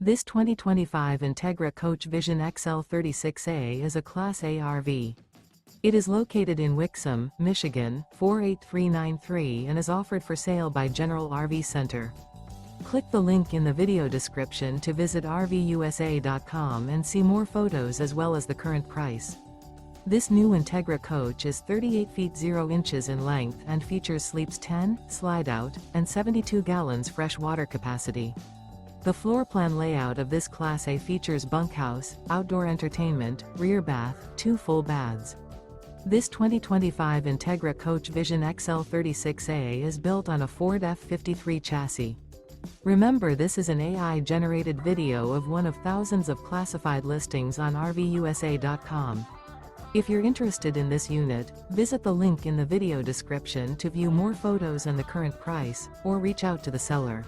This 2025 Entegra Coach Vision XL 36A is a Class A RV. It is located in Wixom, Michigan, 48393 and is offered for sale by General RV Center. Click the link in the video description to visit RVUSA.com and see more photos as well as the current price. This new Entegra coach is 38 feet 0 inches in length and features sleeps 10, Slideout, and 72 gallons fresh water capacity. The floor plan layout of this Class A features bunkhouse, outdoor entertainment, rear bath, 2 full baths. This 2025 Entegra Coach Vision XL 36A is built on a Ford F53 chassis. Remember, this is an AI-generated video of one of thousands of classified listings on RVUSA.com. If you're interested in this unit, visit the link in the video description to view more photos and the current price, or reach out to the seller.